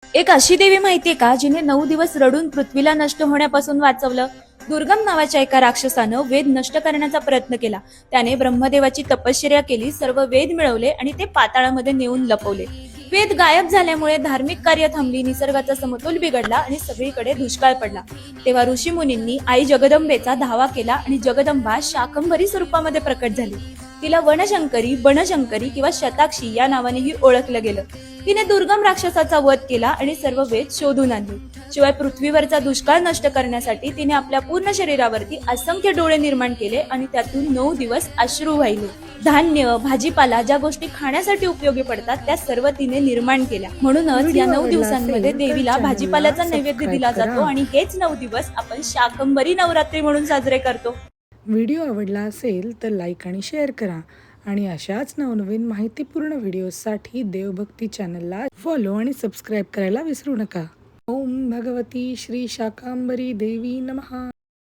एक अशी देवी माहितीये का जिने 9 दिवस रडून पृथ्वीला नष्ट होण्यापासून वाचवलं. दुर्गम नावाच्या एका राक्षसानं वेद नष्ट करण्याचा प्रयत्न केला. त्याने ब्रह्मदेवाची तपश्चर्या केली, सर्व वेद मिळवले आणि ते पाताळामध्ये नेऊन लपवले. वेद गायब झाल्यामुळे धार्मिक कार्य थांबली, निसर्गाचा समतोल बिघडला आणि सगळीकडे दुष्काळ पडला. तेव्हा ऋषी मुनींनी आई जगदंबेचा धावा केला आणि जगदंबा शाकंभरी स्वरूपामध्ये प्रकट झाली. तिला वनशंकरी, बनशंकरी किंवा शताक्षी या नावानेही ओळखलं गेलं. तिने दुर्गम राक्षसाचा वध केला आणि सर्व वेद शोधून आणले. शिवाय पृथ्वीवरचा दुष्काळ नष्ट करण्यासाठी तिने आपल्या पूर्ण शरीरावरती असंख्य डोळे निर्माण केले आणि त्यातून 9 दिवस अश्रू वाहिले. धान्य, भाजीपाला, ज्या गोष्टी खाण्यासाठी उपयोगी पडतात त्या सर्व तिने निर्माण केल्या. म्हणूनच या 9 दिवसांमध्ये देवीला भाजीपाल्याचा नैवेद्य दिला जातो आणि हेच 9 दिवस आपण शाकंभरी नवरात्री म्हणून साजरे करतो. व्हिडिओ आवडला असेल तर लाईक आणि शेअर करा आणि अशाच नवनवीन माहितीपूर्ण व्हिडिओसाठी देवभक्ती चॅनलला फॉलो आणि सबस्क्राईब करायला विसरू नका. ओम भगवती श्री शाकांबरी देवी नमः.